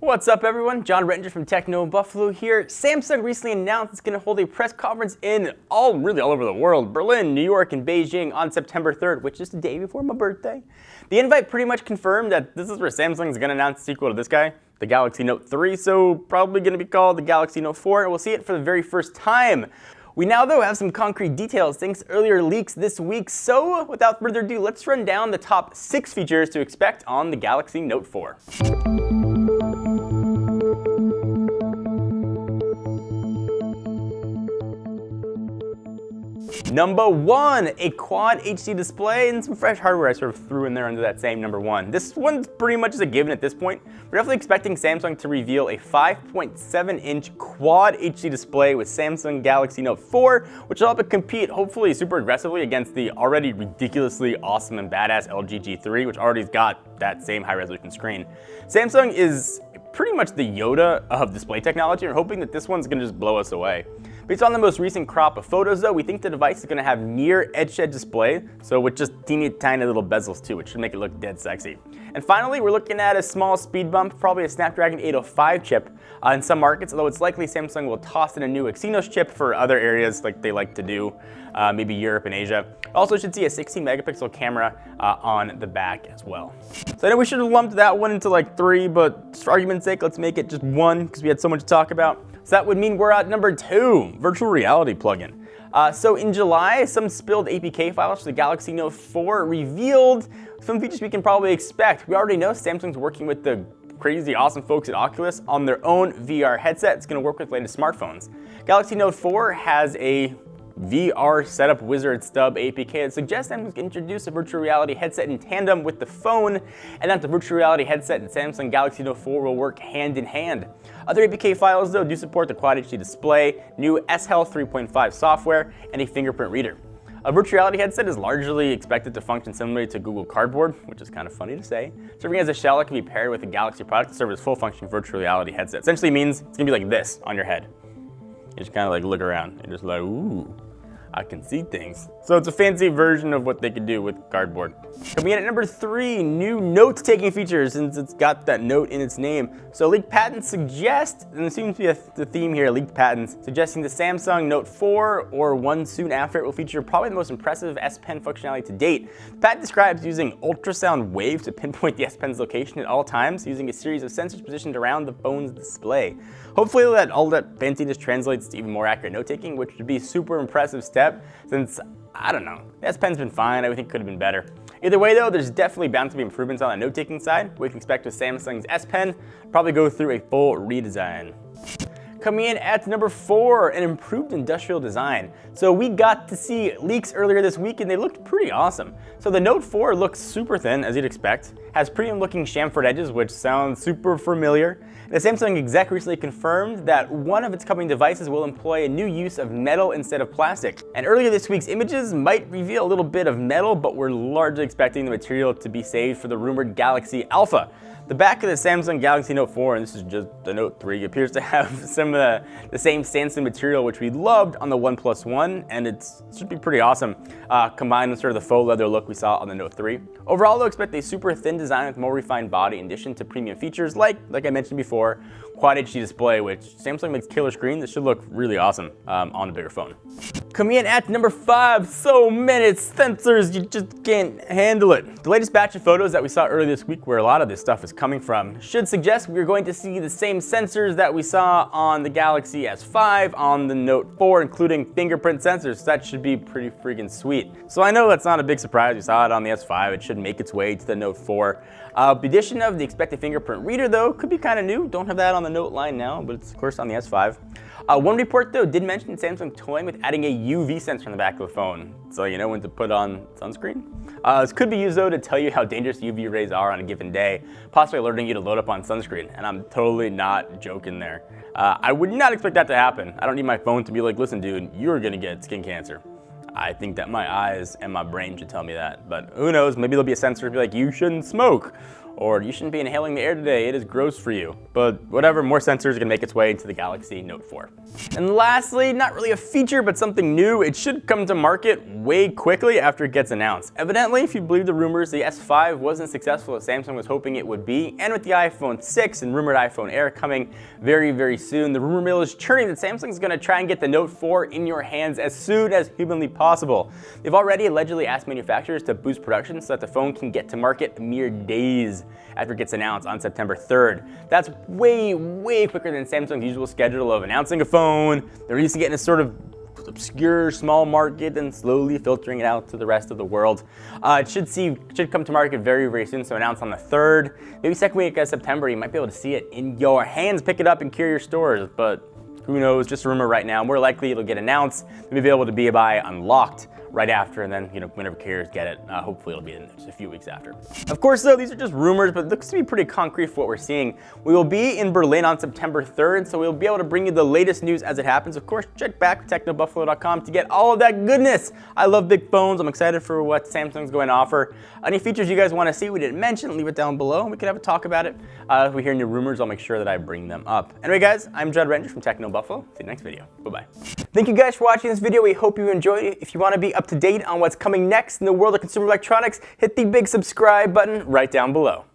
What's up everyone, John Rettinger from Techno Buffalo here. Samsung recently announced it's going to hold a press conference in all over the world, Berlin, New York, and Beijing on September 3rd, which is the day before my birthday. The invite pretty much confirmed that this is where Samsung is going to announce the sequel to this guy, the Galaxy Note 3, so probably going to be called the Galaxy Note 4, and we'll see it for the very first time. We now, though, have some concrete details thanks to earlier leaks this week, so without further ado, let's run down the top 6 features to expect on the Galaxy Note 4. Number 1, a Quad HD display and some fresh hardware I sort of threw in there under that same number 1. This one's pretty much a given at this point. We're definitely expecting Samsung to reveal a 5.7-inch Quad HD display with Samsung Galaxy Note 4, which will help it compete hopefully super aggressively against the already ridiculously awesome and badass LG G3, which already's got that same high-resolution screen. Samsung is pretty much the Yoda of display technology, and we're hoping that this one's going to just blow us away. Based on the most recent crop of photos though, we think the device is going to have near edge-to-edge display, so with just teeny tiny little bezels too, which should make it look dead sexy. And finally, we're looking at a small speed bump, probably a Snapdragon 805 chip in some markets, although it's likely Samsung will toss in a new Exynos chip for other areas like they like to do, maybe Europe and Asia. Also should see a 16 megapixel camera on the back as well. So I know we should have lumped that one into like 3, but just for argument's sake, let's make it just 1 because we had so much to talk about. So that would mean we're at number 2, virtual reality plugin. So in July, some spilled APK files for the Galaxy Note 4 revealed some features we can probably expect. We already know Samsung's working with the crazy awesome folks at Oculus on their own VR headset. It's going to work with latest smartphones. Galaxy Note 4 has a VR setup wizard stub APK that suggests Samsung can introduce a virtual reality headset in tandem with the phone, and that the virtual reality headset and Samsung Galaxy Note 4 will work hand in hand. Other APK files though do support the Quad HD display, new S-Health 3.5 software, and a fingerprint reader. A virtual reality headset is largely expected to function similarly to Google Cardboard, which is kind of funny to say, serving as a shell that can be paired with a Galaxy product to serve as full functioning virtual reality headset. Essentially means it's gonna be like this on your head. You just kind of like look around and just like, ooh, I can see things. So it's a fancy version of what they could do with Cardboard. Coming in at number 3, new note-taking features, since it's got that note in its name. So leaked patents suggest, and there seems to be the theme here, leaked patents, suggesting the Samsung Note 4 or one soon after it will feature probably the most impressive S Pen functionality to date. The patent describes using ultrasound waves to pinpoint the S Pen's location at all times, using a series of sensors positioned around the phone's display. Hopefully all that fanciness translates to even more accurate note-taking, which would be a super impressive step, since, I don't know, the S Pen's been fine, I think it could have been better. Either way though, there's definitely bound to be improvements on the note-taking side. We can expect with Samsung's S Pen, probably go through a full redesign. Coming in at number 4, an improved industrial design. So we got to see leaks earlier this week and they looked pretty awesome. So the Note 4 looks super thin, as you'd expect, has premium looking chamfered edges, which sounds super familiar. The Samsung exec recently confirmed that one of its coming devices will employ a new use of metal instead of plastic. And earlier this week's images might reveal a little bit of metal, but we're largely expecting the material to be saved for the rumored Galaxy Alpha. The back of the Samsung Galaxy Note 4, and this is just the Note 3, appears to have some of the same sandstone material which we loved on the OnePlus One, and it should be pretty awesome, combined with sort of the faux leather look we saw on the Note 3. Overall though, expect a super thin design with more refined body in addition to premium features like I mentioned before, Quad HD display, which Samsung makes killer screen. This should look really awesome on a bigger phone. Coming in at number 5, so many sensors, you just can't handle it. The latest batch of photos that we saw earlier this week, where a lot of this stuff is coming from, should suggest we're going to see the same sensors that we saw on the Galaxy S5, on the Note 4, including fingerprint sensors. That should be pretty freaking sweet. So I know that's not a big surprise. We saw it on the S5. It should make its way to the Note 4. The addition of the expected fingerprint reader, though, could be kind of new. Don't have that on the Note line now, but it's of course on the S5. One report, though, did mention Samsung toying with adding a UV sensor on the back of the phone, so you know when to put on sunscreen. This could be used, though, to tell you how dangerous UV rays are on a given day, possibly alerting you to load up on sunscreen, and I'm totally not joking there. I would not expect that to happen. I don't need my phone to be like, listen, dude, you're gonna get skin cancer. I think that my eyes and my brain should tell me that, but who knows, maybe there'll be a sensor to be like, you shouldn't smoke, or you shouldn't be inhaling the air today, it is gross for you. But whatever, more sensors are gonna make its way into the Galaxy Note 4. And lastly, not really a feature, but something new, it should come to market way quickly after it gets announced. Evidently, if you believe the rumors, the S5 wasn't successful as Samsung was hoping it would be, and with the iPhone 6 and rumored iPhone Air coming very, very soon, the rumor mill is churning that Samsung's gonna try and get the Note 4 in your hands as soon as humanly possible. They've already allegedly asked manufacturers to boost production so that the phone can get to market mere days after it gets announced on September 3rd. That's way, way quicker than Samsung's usual schedule of announcing a phone, they're used to getting a sort of obscure small market and slowly filtering it out to the rest of the world. It should come to market very, very soon, so announced on the 3rd. Maybe second week of September, you might be able to see it in your hands, pick it up and carry your stores, but who knows, just a rumor right now. More likely it'll get announced, maybe be able to be unlocked right after, and then, whenever carriers get it, hopefully it'll be in just a few weeks after. Of course, though, these are just rumors, but it looks to be pretty concrete for what we're seeing. We will be in Berlin on September 3rd, so we'll be able to bring you the latest news as it happens. Of course, check back technobuffalo.com to get all of that goodness. I love big phones. I'm excited for what Samsung's going to offer. Any features you guys want to see we didn't mention, leave it down below, and we can have a talk about it. If we hear new rumors, I'll make sure that I bring them up. Anyway, guys, I'm Judd Render from TechnoBuffalo. See you next video. Bye-bye. Thank you guys for watching this video. We hope you enjoyed it. If you want to be up to date on what's coming next in the world of consumer electronics, hit the big subscribe button right down below.